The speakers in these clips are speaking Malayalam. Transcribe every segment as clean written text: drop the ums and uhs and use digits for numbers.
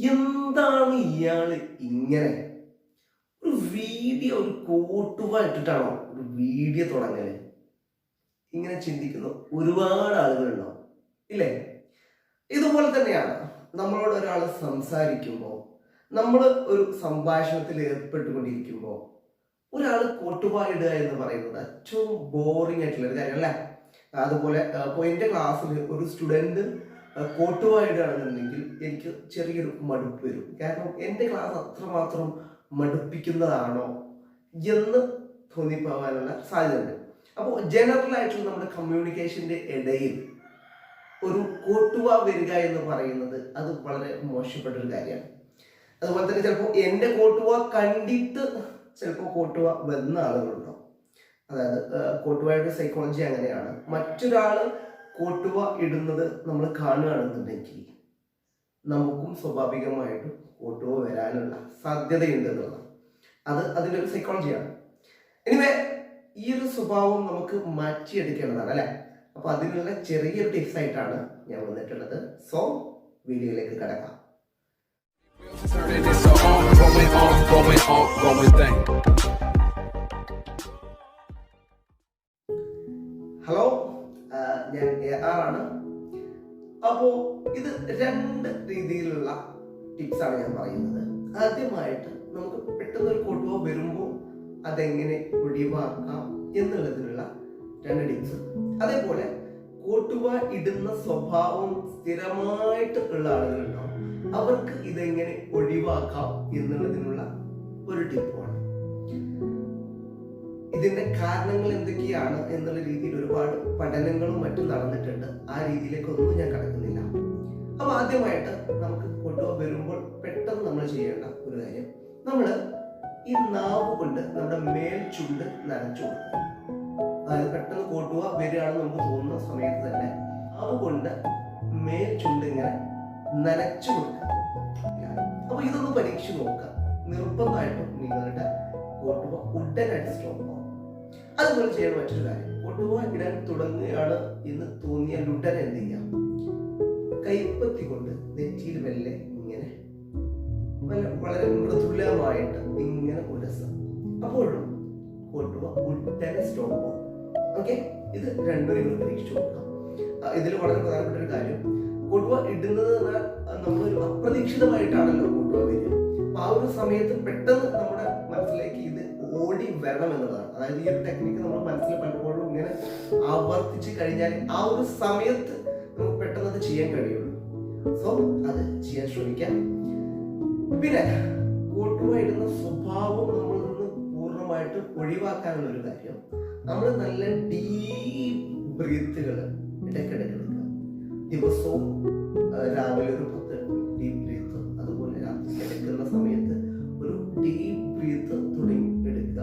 എന്താണ് ഇയാള് ഇങ്ങനെ ഒരു വീഡിയോ ഒരു കോട്ടുവായിട്ടിട്ടാണോ ഒരു വീഡിയോ തുടങ്ങല്? ഇങ്ങനെ ചിന്തിക്കുന്ന ഒരുപാട് ആളുകളുണ്ടോ? ഇല്ലേ? ഇതുപോലെ തന്നെയാണ് നമ്മളോട് ഒരാൾ സംസാരിക്കുമ്പോൾ, നമ്മൾ ഒരു സംഭാഷണത്തിൽ ഏർപ്പെട്ടുകൊണ്ടിരിക്കുമ്പോൾ ഒരാൾ കോട്ടുവായിടുക എന്ന് പറയുന്നത് ഏറ്റവും ബോറിംഗ് ആയിട്ടുള്ള ഒരു കാര്യം അല്ലേ? അതുപോലെ ഇപ്പോൾ എൻ്റെ ക്ലാസ്സിൽ ഒരു സ്റ്റുഡൻറ് കോട്ടുവായിടുകയാണെന്നുണ്ടെങ്കിൽ എനിക്ക് ചെറിയൊരു മടുപ്പ് വരും. കാരണം എൻ്റെ ക്ലാസ് അത്രമാത്രം മടുപ്പിക്കുന്നതാണോ എന്ന് തോന്നിപ്പോവാനുള്ള സാധ്യതയുണ്ട്. അപ്പോൾ ജനറൽ ആയിട്ടുള്ള നമ്മുടെ കമ്മ്യൂണിക്കേഷൻ്റെ ഇടയിൽ ഒരു കോട്ടുവ വരിക എന്ന് പറയുന്നത് അത് വളരെ മോശപ്പെട്ടൊരു കാര്യമാണ്. അതുപോലെ തന്നെ ചിലപ്പോൾ എൻ്റെ കോട്ടുവ കണ്ടിട്ട് ചിലപ്പോൾ കോട്ടുവ വന്ന ആളുകളുണ്ടോ. അതായത് കോട്ടുവയുടെ സൈക്കോളജി അങ്ങനെയാണ്. മറ്റൊരാൾ കോട്ടുവ ഇടുന്നത് നമ്മൾ കാണുകയാണെന്നുണ്ടെങ്കിൽ നമുക്കും സ്വാഭാവികമായിട്ടും കോട്ടുവ വരാനുള്ള സാധ്യതയുണ്ട് എന്നുള്ളത് അതിൻ്റെ ഒരു സൈക്കോളജിയാണ്. എനിവേ ഈ ഒരു സ്വഭാവം നമുക്ക് മാറ്റിയെടുക്കേണ്ടതാണ് അല്ലേ? അപ്പോൾ അതിനുള്ള ചെറിയൊരു ടിപ്സ് ആയിട്ടാണ് ഞാൻ വന്നിട്ടുള്ളത്. സോ വീഡിയോയിലേക്ക് കിടക്കാം. ഹലോ, ഞാൻ AR ആണ്. അപ്പോൾ ഇത് രണ്ട് രീതിയിലുള്ള ടിപ്സ് ആണ് ഞാൻ പറയുന്നത്. ആദ്യമായിട്ട് നമുക്ക് പെട്ടെന്ന് ഒരു കോട്ടുവ വരുമ്പോൾ അതെങ്ങനെ ഒഴിവാക്കാം എന്നുള്ളതിനുള്ള രണ്ട് ടിപ്സ്. അതേപോലെ കോട്ടുവ ഇടുന്ന സ്വഭാവം സ്ഥിരമായിട്ട് ഉള്ള ആളുകളുണ്ടാവും, അവർക്ക് ഇതെങ്ങനെ ഒഴിവാക്കാം എന്നുള്ളതിനുള്ള ഒരു ടിപ്പാണ്. ഇതിന്റെ കാരണങ്ങൾ എന്തൊക്കെയാണ് എന്നുള്ള രീതിയിൽ ഒരുപാട് പഠനങ്ങളും മറ്റും നടന്നിട്ടുണ്ട്. ആ രീതിയിലേക്കൊന്നും ഞാൻ കടക്കുന്നില്ല. അപ്പൊ ആദ്യമായിട്ട് നമുക്ക് കോട്ടുവ വരുമ്പോൾ പെട്ടെന്ന് നമ്മൾ ചെയ്യേണ്ട ഒരു കാര്യം, നമ്മൾ ഈ നാവ് കൊണ്ട് നമ്മുടെ മേൽ ചുണ്ട് നനച്ചു കൊടുക്കുക. അതായത് പെട്ടെന്ന് കോട്ടുവ വരികയാണെന്ന് നമുക്ക് തോന്നുന്ന സമയത്ത് തന്നെ നാവ് കൊണ്ട് മേൽ ചുണ്ട് ഇങ്ങനെ നനച്ചു കൊടുക്കുക. അപ്പൊ ഇതൊന്ന് പരീക്ഷിച്ച് നോക്കുക. നിർബന്ധമായിട്ടും നിങ്ങളുടെ കോട്ടുവ ഉടനടി സ്റ്റോപ്പ് ആവും. അതുപോലെ ചെയ്യണ മറ്റൊരു കാര്യം, കോട്ടുവ ഇടാൻ തുടങ്ങുകയാണ് എന്ന് തോന്നിയാൽ ഉടനെ എന്ത് ചെയ്യാം, കൈപ്പത്തി കൊണ്ട് നെറ്റിയിൽ മെല്ലെ ഇങ്ങനെ വളരെ മൃദുലമായിട്ട് ഇങ്ങനെ ഉരസം. അപ്പോഴും കോട്ടുവ ഉടനെ സ്റ്റോപ്പ് ആവും. ഓക്കെ, ഇത് രണ്ടുപേരും പരീക്ഷിച്ചു നോക്കാം. ഇതിൽ വളരെ പ്രധാനപ്പെട്ട ഒരു കാര്യം, കോട്ടുവ ഇടുന്നത് നമ്മളൊരു അപ്രതീക്ഷിതമായിട്ടാണല്ലോ കോട്ടുവ വരിക. അപ്പൊ ആ ഒരു സമയത്ത് പെട്ടെന്ന് നമ്മുടെ മനസ്സിലേക്ക് ഇത് ഓടി വരണം എന്നതാണ്. അതായത് ഈ ഒരു ടെക്നിക്ക് നമ്മൾ മനസ്സിൽ പലപ്പോഴും ഇങ്ങനെ ആവർത്തിച്ച് കഴിഞ്ഞാൽ ആ ഒരു സമയത്ത് നമുക്ക് പെട്ടെന്ന് അത് ചെയ്യാൻ കഴിയുള്ളൂ. സോ അത് ചെയ്യാൻ ശ്രമിക്കാം. പിന്നെ കോട്ടുവ ഇടുന്ന സ്വഭാവം നമ്മളിൽ നിന്ന് പൂർണ്ണമായിട്ട് ഒഴിവാക്കാനുള്ള ഒരു കാര്യം, നമ്മൾ നല്ല ഡീപ്പ് ബ്രീത്തുകൾ ഇടയ്ക്കിടയ്ക്ക് എടുക്കുക. ദിവസവും രാവിലെ ഒരു 10 ഡീപ്പ് ബ്രീത്ത്, അതുപോലെ രാത്രി കിടക്കുന്ന സമയത്ത് ഒരു ഡീപ്പ് ബ്രീത്ത് തുടങ്ങി എടുക്കുക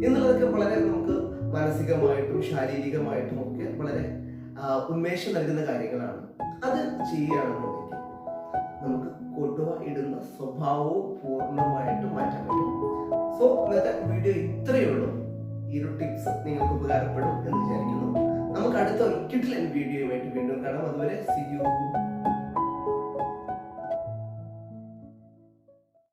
എന്നുള്ളതൊക്കെ വളരെ നമുക്ക് മാനസികമായിട്ടും ശാരീരികമായിട്ടും ഒക്കെ വളരെ ഉന്മേഷം നൽകുന്ന കാര്യങ്ങളാണ്. അത് ചെയ്യുകയാണെന്നുണ്ടെങ്കിൽ നമുക്ക് കോട്ടുവ ഇടുന്ന സ്വഭാവവും പൂർണ്ണമായിട്ട് മാറ്റാൻ പറ്റും. സോ ഇന്നത്തെ വീഡിയോ ഇത്രയേ ഉള്ളൂ. ഈ ഒരു ടിപ്സ് നിങ്ങൾക്ക് ഉപകാരപ്പെടും എന്ന് വിചാരിക്കുന്നു. നമുക്ക് അടുത്ത ഒരു കിടിലൻ വീഡിയോയുമായിട്ട് വീണ്ടും കാണാം. അതുവരെ see you.